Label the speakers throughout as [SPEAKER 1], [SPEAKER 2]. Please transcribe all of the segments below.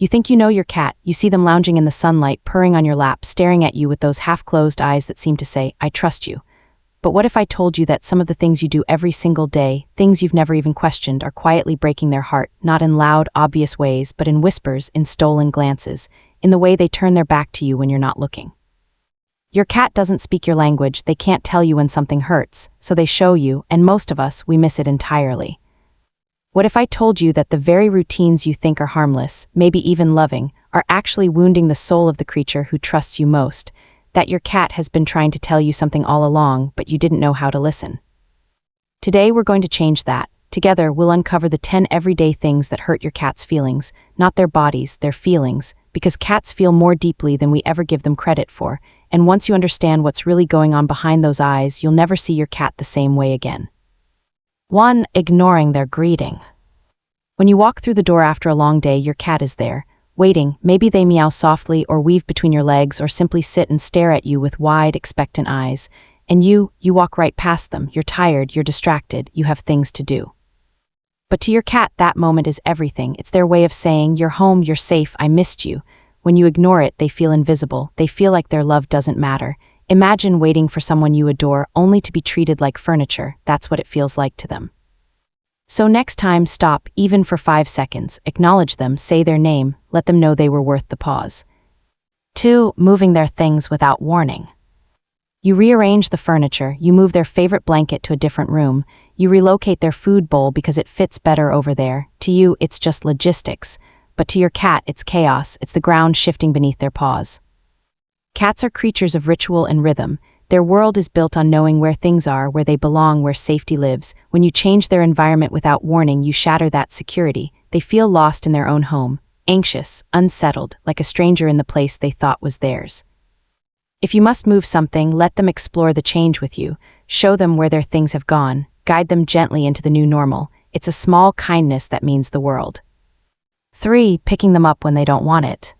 [SPEAKER 1] You think you know your cat, you see them lounging in the sunlight, purring on your lap, staring at you with those half-closed eyes that seem to say, I trust you. But what if I told you that some of the things you do every single day, things you've never even questioned, are quietly breaking their heart, not in loud, obvious ways, but in whispers, in stolen glances, in the way they turn their back to you when you're not looking? Your cat doesn't speak your language, they can't tell you when something hurts, so they show you, and most of us, we miss it entirely. What if I told you that the very routines you think are harmless, maybe even loving, are actually wounding the soul of the creature who trusts you most, that your cat has been trying to tell you something all along, but you didn't know how to listen? Today we're going to change that. Together, we'll uncover the 10 everyday things that hurt your cat's feelings, not their bodies, their feelings, because cats feel more deeply than we ever give them credit for, and once you understand what's really going on behind those eyes, you'll never see your cat the same way again. 1. Ignoring their greeting. When you walk through the door after a long day, your cat is there, waiting. Maybe they meow softly or weave between your legs or simply sit and stare at you with wide, expectant eyes. And you walk right past them. You're tired, you're distracted, you have things to do. But to your cat, that moment is everything. It's their way of saying, you're home, you're safe, I missed you. When you ignore it, they feel invisible. They feel like their love doesn't matter. Imagine waiting for someone you adore only to be treated like furniture. That's what it feels like to them. So next time, stop, even for 5 seconds, acknowledge them, say their name, let them know they were worth the pause. 2. Moving their things without warning. You rearrange the furniture, you move their favorite blanket to a different room, you relocate their food bowl because it fits better over there. To you, it's just logistics, but to your cat, it's chaos, it's the ground shifting beneath their paws. Cats are creatures of ritual and rhythm. Their world is built on knowing where things are, where they belong, where safety lives. When you change their environment without warning, you shatter that security. They feel lost in their own home, anxious, unsettled, like a stranger in the place they thought was theirs. If you must move something, let them explore the change with you. Show them where their things have gone. Guide them gently into the new normal. It's a small kindness that means the world. 3. Picking them up when they don't want it.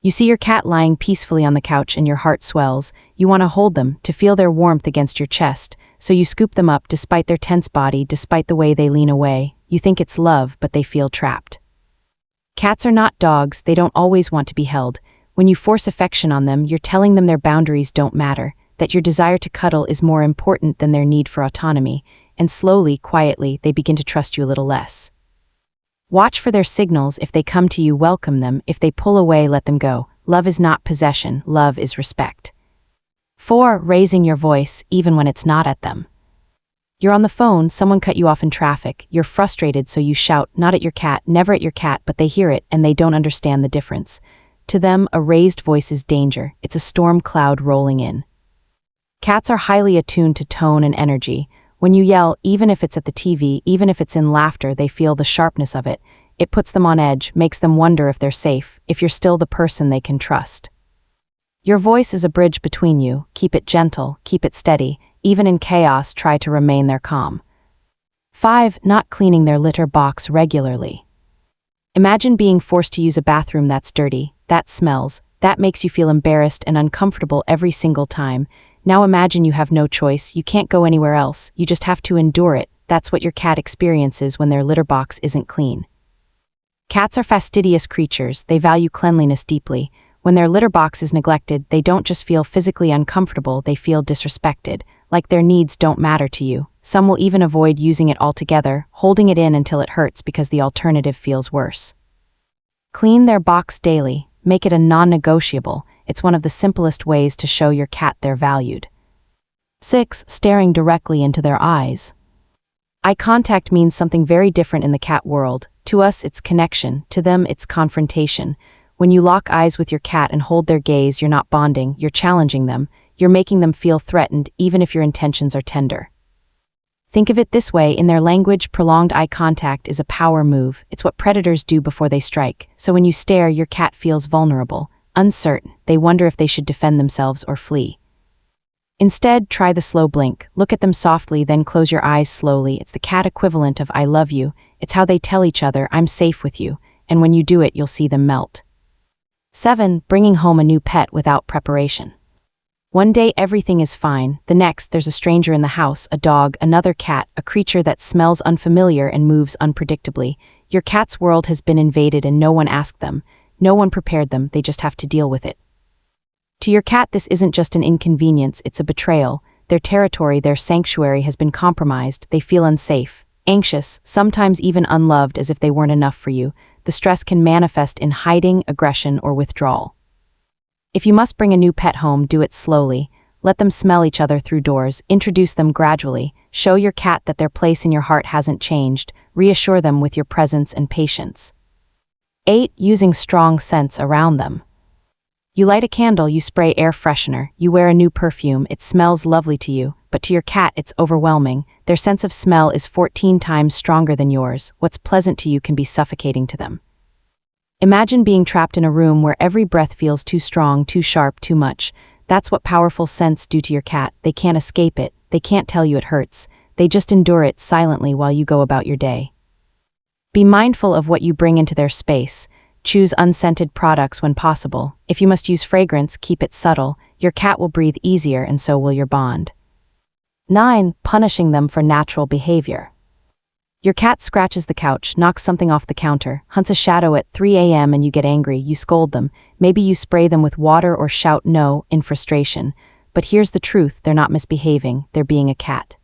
[SPEAKER 1] You see your cat lying peacefully on the couch and your heart swells. You want to hold them, to feel their warmth against your chest, so you scoop them up despite their tense body, despite the way they lean away. You think it's love, but they feel trapped. Cats are not dogs, they don't always want to be held. When you force affection on them, you're telling them their boundaries don't matter, that your desire to cuddle is more important than their need for autonomy, and slowly, quietly, they begin to trust you a little less. Watch for their signals. If they come to you, welcome them. If they pull away, let them go. Love is not possession, love is respect. 4. Raising your voice, even when it's not at them. You're on the phone, someone cut you off in traffic, you're frustrated so you shout, not at your cat, never at your cat, but they hear it and they don't understand the difference. To them, a raised voice is danger, it's a storm cloud rolling in. Cats are highly attuned to tone and energy. When you yell, even if it's at the TV, even if it's in laughter, they feel the sharpness of it. It puts them on edge, makes them wonder if they're safe, if you're still the person they can trust. Your voice is a bridge between you. Keep it gentle, keep it steady. Even in chaos, try to remain their calm. 5. Not cleaning their litter box regularly. Imagine being forced to use a bathroom that's dirty, that smells, that makes you feel embarrassed and uncomfortable every single time. Now imagine you have no choice, you can't go anywhere else, you just have to endure it. That's what your cat experiences when their litter box isn't clean. Cats are fastidious creatures, they value cleanliness deeply. When their litter box is neglected, they don't just feel physically uncomfortable, they feel disrespected, like their needs don't matter to you. Some will even avoid using it altogether, holding it in until it hurts because the alternative feels worse. Clean their box daily, make it a non-negotiable. It's one of the simplest ways to show your cat they're valued. 6. Staring directly into their eyes. Eye contact means something very different in the cat world. To us, it's connection. To them, it's confrontation. When you lock eyes with your cat and hold their gaze, you're not bonding, you're challenging them. You're making them feel threatened, even if your intentions are tender. Think of it this way, in their language, prolonged eye contact is a power move. It's what predators do before they strike. So when you stare, your cat feels vulnerable, uncertain. They wonder if they should defend themselves or flee. Instead, try the slow blink. Look at them softly, then close your eyes slowly. It's the cat equivalent of I love you. It's how they tell each other, I'm safe with you. And when you do it, you'll see them melt. 7. Bringing home a new pet without preparation. One day everything is fine, the next there's a stranger in the house, a dog, another cat, a creature that smells unfamiliar and moves unpredictably. Your cat's world has been invaded and no one asked them. No one prepared them, they just have to deal with it. To your cat, this isn't just an inconvenience, it's a betrayal. Their territory, their sanctuary has been compromised. They feel unsafe, anxious, sometimes even unloved, as if they weren't enough for you. The stress can manifest in hiding, aggression, or withdrawal. If you must bring a new pet home, do it slowly. Let them smell each other through doors. Introduce them gradually. Show your cat that their place in your heart hasn't changed. Reassure them with your presence and patience. 8. Using strong scents around them. You light a candle, you spray air freshener, you wear a new perfume, it smells lovely to you, but to your cat it's overwhelming. Their sense of smell is 14 times stronger than yours. What's pleasant to you can be suffocating to them. Imagine being trapped in a room where every breath feels too strong, too sharp, too much. That's what powerful scents do to your cat. They can't escape it. They can't tell you it hurts. They just endure it silently while you go about your day. Be mindful of what you bring into their space. Choose unscented products when possible. If you must use fragrance, keep it subtle. Your cat will breathe easier and so will your bond. 9. Punishing them for natural behavior. Your cat scratches the couch, knocks something off the counter, hunts a shadow at 3 a.m. and you get angry, you scold them. Maybe you spray them with water or shout no in frustration. But here's the truth, they're not misbehaving, they're being a cat.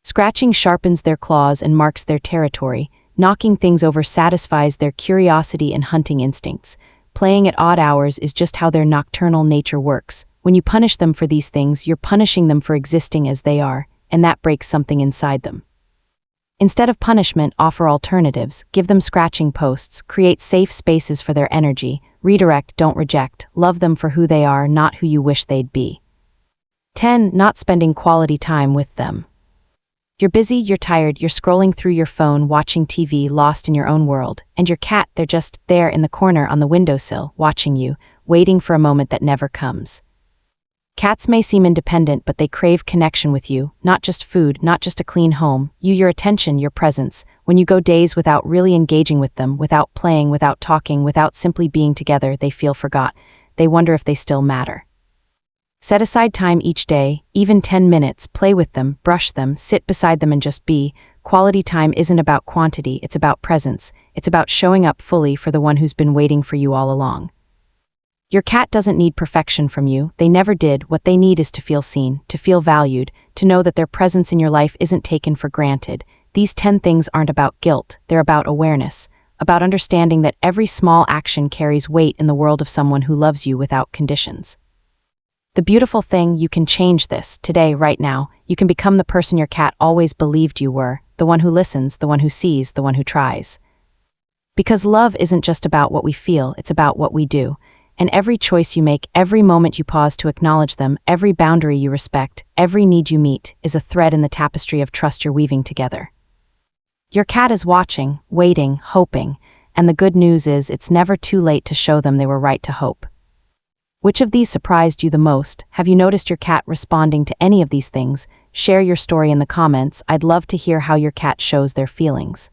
[SPEAKER 1] Scratching sharpens their claws and marks their territory. Knocking things over satisfies their curiosity and hunting instincts. Playing at odd hours is just how their nocturnal nature works. When you punish them for these things, you're punishing them for existing as they are, and that breaks something inside them. Instead of punishment, offer alternatives. Give them scratching posts, create safe spaces for their energy, redirect, don't reject, love them for who they are, not who you wish they'd be. 10. Not spending quality time with them. You're busy, you're tired, you're scrolling through your phone, watching TV, lost in your own world, and your cat, they're just there in the corner on the windowsill, watching you, waiting for a moment that never comes. Cats may seem independent, but they crave connection with you, not just food, not just a clean home, your attention, your presence. When you go days without really engaging with them, without playing, without talking, without simply being together, they feel forgot. They wonder if they still matter. Set aside time each day, even 10 minutes, play with them, brush them, sit beside them and just be. Quality time isn't about quantity, it's about presence. It's about showing up fully for the one who's been waiting for you all along. Your cat doesn't need perfection from you, they never did. What they need is to feel seen, to feel valued, to know that their presence in your life isn't taken for granted. These 10 things aren't about guilt, they're about awareness, about understanding that every small action carries weight in the world of someone who loves you without conditions. The beautiful thing, you can change this, today, right now. You can become the person your cat always believed you were, the one who listens, the one who sees, the one who tries. Because love isn't just about what we feel, it's about what we do. And every choice you make, every moment you pause to acknowledge them, every boundary you respect, every need you meet, is a thread in the tapestry of trust you're weaving together. Your cat is watching, waiting, hoping, and the good news is it's never too late to show them they were right to hope. Which of these surprised you the most? Have you noticed your cat responding to any of these things? Share your story in the comments. I'd love to hear how your cat shows their feelings.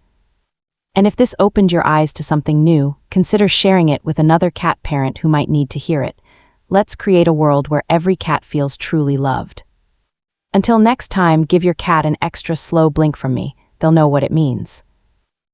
[SPEAKER 1] And if this opened your eyes to something new, consider sharing it with another cat parent who might need to hear it. Let's create a world where every cat feels truly loved. Until next time, give your cat an extra slow blink from me. They'll know what it means.